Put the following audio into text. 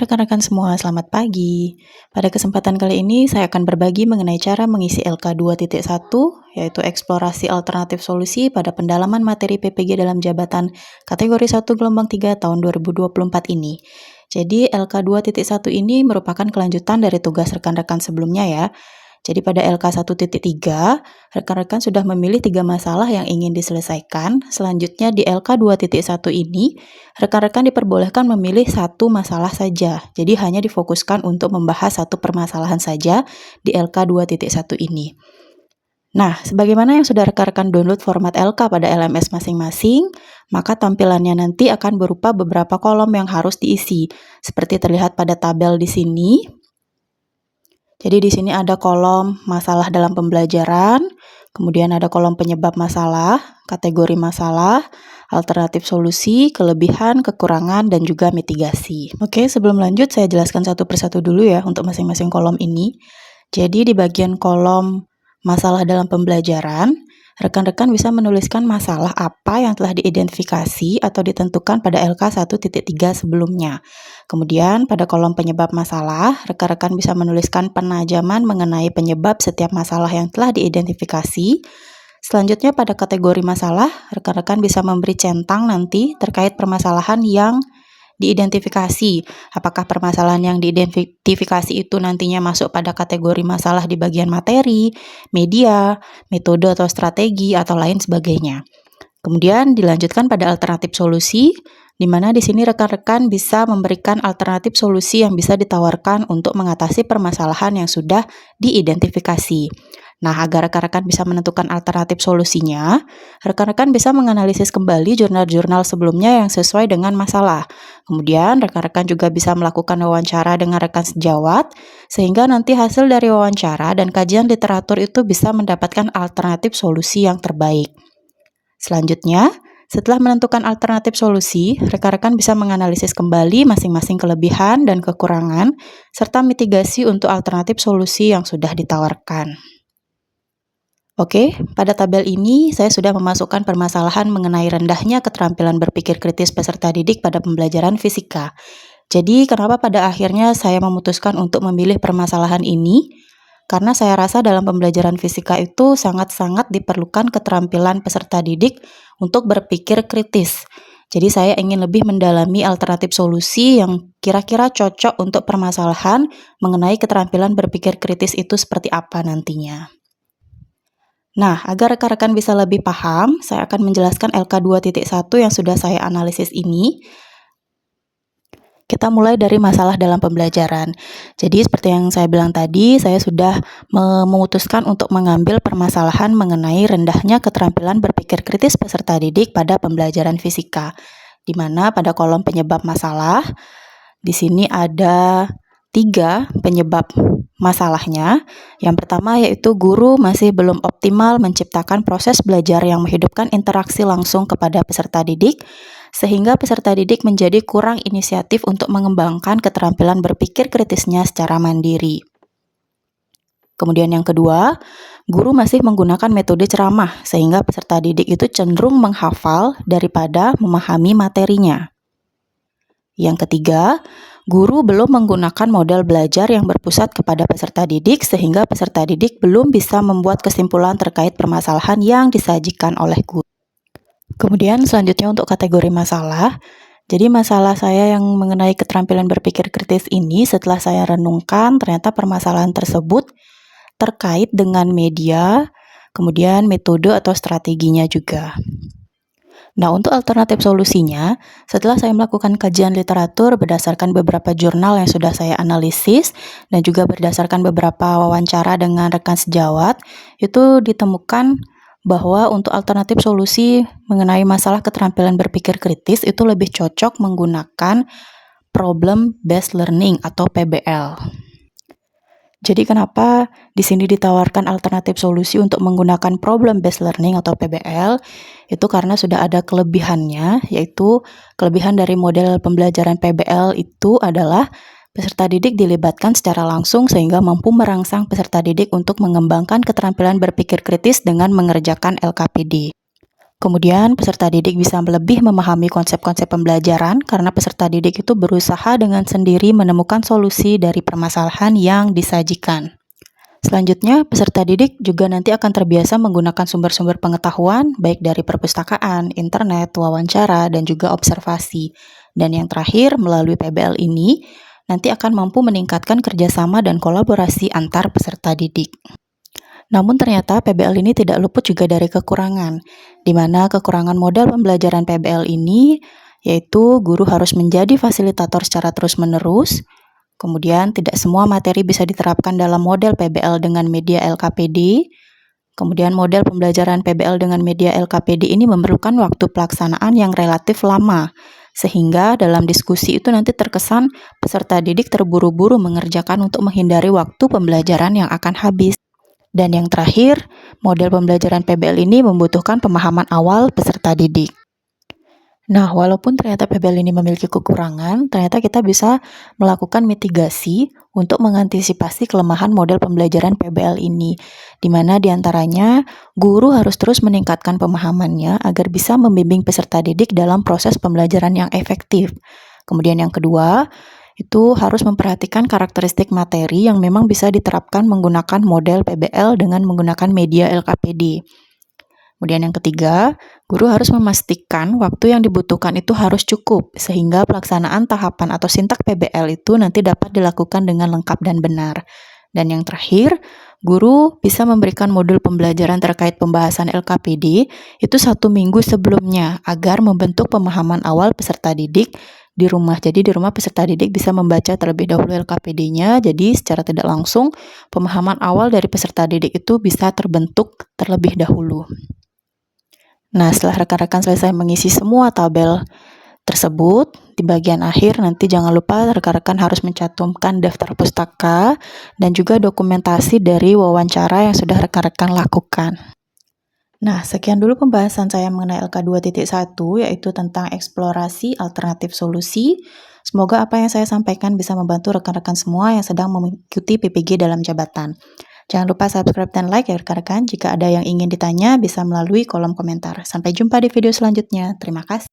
rekan-rekan semua, selamat pagi. Pada kesempatan kali ini saya akan berbagi mengenai cara mengisi LK 2.1, yaitu eksplorasi alternatif solusi pada pendalaman materi PPG dalam jabatan kategori 1 gelombang 3 tahun 2024 ini. Jadi LK 2.1 ini merupakan kelanjutan dari tugas rekan-rekan sebelumnya ya. Jadi pada LK 1.3, rekan-rekan sudah memilih 3 masalah yang ingin diselesaikan. Selanjutnya di LK 2.1 ini, rekan-rekan diperbolehkan memilih satu masalah saja. Jadi hanya difokuskan untuk membahas satu permasalahan saja di LK 2.1 ini. Nah, sebagaimana yang sudah rekan-rekan download format LK pada LMS masing-masing, maka tampilannya nanti akan berupa beberapa kolom yang harus diisi. Seperti terlihat pada tabel di sini. Jadi di sini ada kolom masalah dalam pembelajaran, kemudian ada kolom penyebab masalah, kategori masalah, alternatif solusi, kelebihan, kekurangan, dan juga mitigasi. Oke, sebelum lanjut saya jelaskan satu persatu dulu ya untuk masing-masing kolom ini. Jadi di bagian kolom masalah dalam pembelajaran, rekan-rekan bisa menuliskan masalah apa yang telah diidentifikasi atau ditentukan pada LK 1.3 sebelumnya. Kemudian pada kolom penyebab masalah, rekan-rekan bisa menuliskan penajaman mengenai penyebab setiap masalah yang telah diidentifikasi. Selanjutnya pada kategori masalah, rekan-rekan bisa memberi centang nanti terkait permasalahan yang diidentifikasi. Apakah permasalahan yang diidentifikasi itu nantinya masuk pada kategori masalah di bagian materi, media, metode atau strategi, atau lain sebagainya. Kemudian dilanjutkan pada alternatif solusi, di mana di sini rekan-rekan bisa memberikan alternatif solusi yang bisa ditawarkan untuk mengatasi permasalahan yang sudah diidentifikasi. Nah, agar rekan-rekan bisa menentukan alternatif solusinya, rekan-rekan bisa menganalisis kembali jurnal-jurnal sebelumnya yang sesuai dengan masalah. Kemudian, rekan-rekan juga bisa melakukan wawancara dengan rekan sejawat, sehingga nanti hasil dari wawancara dan kajian literatur itu bisa mendapatkan alternatif solusi yang terbaik. Selanjutnya, setelah menentukan alternatif solusi, rekan-rekan bisa menganalisis kembali masing-masing kelebihan dan kekurangan, serta mitigasi untuk alternatif solusi yang sudah ditawarkan. Oke, pada tabel ini saya sudah memasukkan permasalahan mengenai rendahnya keterampilan berpikir kritis peserta didik pada pembelajaran fisika. Jadi, kenapa pada akhirnya saya memutuskan untuk memilih permasalahan ini? Karena saya rasa dalam pembelajaran fisika itu sangat-sangat diperlukan keterampilan peserta didik untuk berpikir kritis. Jadi saya ingin lebih mendalami alternatif solusi yang kira-kira cocok untuk permasalahan mengenai keterampilan berpikir kritis itu seperti apa nantinya. Nah, agar rekan-rekan bisa lebih paham, saya akan menjelaskan LK 2.1 yang sudah saya analisis ini. Kita mulai dari masalah dalam pembelajaran. Jadi seperti yang saya bilang tadi, saya sudah memutuskan untuk mengambil permasalahan mengenai rendahnya keterampilan berpikir kritis peserta didik pada pembelajaran fisika. Di mana pada kolom penyebab masalah, di sini ada 3 penyebab masalahnya. Yang pertama yaitu guru masih belum optimal menciptakan proses belajar yang menghidupkan interaksi langsung kepada peserta didik, sehingga peserta didik menjadi kurang inisiatif untuk mengembangkan keterampilan berpikir kritisnya secara mandiri. Kemudian yang kedua, guru masih menggunakan metode ceramah, sehingga peserta didik itu cenderung menghafal daripada memahami materinya. Yang ketiga, guru belum menggunakan model belajar yang berpusat kepada peserta didik sehingga peserta didik belum bisa membuat kesimpulan terkait permasalahan yang disajikan oleh guru. Kemudian selanjutnya untuk kategori masalah. Jadi masalah saya yang mengenai keterampilan berpikir kritis ini setelah saya renungkan ternyata permasalahan tersebut terkait dengan media, kemudian metode atau strateginya juga. Nah, untuk alternatif solusinya, setelah saya melakukan kajian literatur berdasarkan beberapa jurnal yang sudah saya analisis dan juga berdasarkan beberapa wawancara dengan rekan sejawat, itu ditemukan bahwa untuk alternatif solusi mengenai masalah keterampilan berpikir kritis itu lebih cocok menggunakan problem based learning atau PBL. Jadi kenapa di sini ditawarkan alternatif solusi untuk menggunakan problem based learning atau PBL? Itu karena sudah ada kelebihannya, yaitu kelebihan dari model pembelajaran PBL itu adalah peserta didik dilibatkan secara langsung sehingga mampu merangsang peserta didik untuk mengembangkan keterampilan berpikir kritis dengan mengerjakan LKPD. Kemudian peserta didik bisa lebih memahami konsep-konsep pembelajaran karena peserta didik itu berusaha dengan sendiri menemukan solusi dari permasalahan yang disajikan. Selanjutnya, peserta didik juga nanti akan terbiasa menggunakan sumber-sumber pengetahuan baik dari perpustakaan, internet, wawancara, dan juga observasi. Dan yang terakhir, melalui PBL ini, nanti akan mampu meningkatkan kerjasama dan kolaborasi antar peserta didik. Namun ternyata PBL ini tidak luput juga dari kekurangan, di mana kekurangan model pembelajaran PBL ini yaitu guru harus menjadi fasilitator secara terus-menerus, kemudian tidak semua materi bisa diterapkan dalam model PBL dengan media LKPD, kemudian model pembelajaran PBL dengan media LKPD ini memerlukan waktu pelaksanaan yang relatif lama, sehingga dalam diskusi itu nanti terkesan peserta didik terburu-buru mengerjakan untuk menghindari waktu pembelajaran yang akan habis. Dan yang terakhir, model pembelajaran PBL ini membutuhkan pemahaman awal peserta didik. Nah, walaupun ternyata PBL ini memiliki kekurangan, ternyata kita bisa melakukan mitigasi untuk mengantisipasi kelemahan model pembelajaran PBL ini, di mana diantaranya guru harus terus meningkatkan pemahamannya agar bisa membimbing peserta didik dalam proses pembelajaran yang efektif. Kemudian yang kedua, itu harus memperhatikan karakteristik materi yang memang bisa diterapkan menggunakan model PBL dengan menggunakan media LKPD. Kemudian yang ketiga, guru harus memastikan waktu yang dibutuhkan itu harus cukup, sehingga pelaksanaan tahapan atau sintak PBL itu nanti dapat dilakukan dengan lengkap dan benar. Dan yang terakhir, guru bisa memberikan modul pembelajaran terkait pembahasan LKPD itu 1 minggu sebelumnya, agar membentuk pemahaman awal peserta didik di rumah. Jadi di rumah peserta didik bisa membaca terlebih dahulu LKPD-nya, jadi secara tidak langsung pemahaman awal dari peserta didik itu bisa terbentuk terlebih dahulu. Nah, setelah rekan-rekan selesai mengisi semua tabel tersebut, di bagian akhir nanti jangan lupa rekan-rekan harus mencantumkan daftar pustaka dan juga dokumentasi dari wawancara yang sudah rekan-rekan lakukan. Nah, sekian dulu pembahasan saya mengenai LK 2.1, yaitu tentang eksplorasi alternatif solusi. Semoga apa yang saya sampaikan bisa membantu rekan-rekan semua yang sedang mengikuti PPG dalam jabatan. Jangan lupa subscribe dan like ya rekan-rekan. Jika ada yang ingin ditanya, bisa melalui kolom komentar. Sampai jumpa di video selanjutnya. Terima kasih.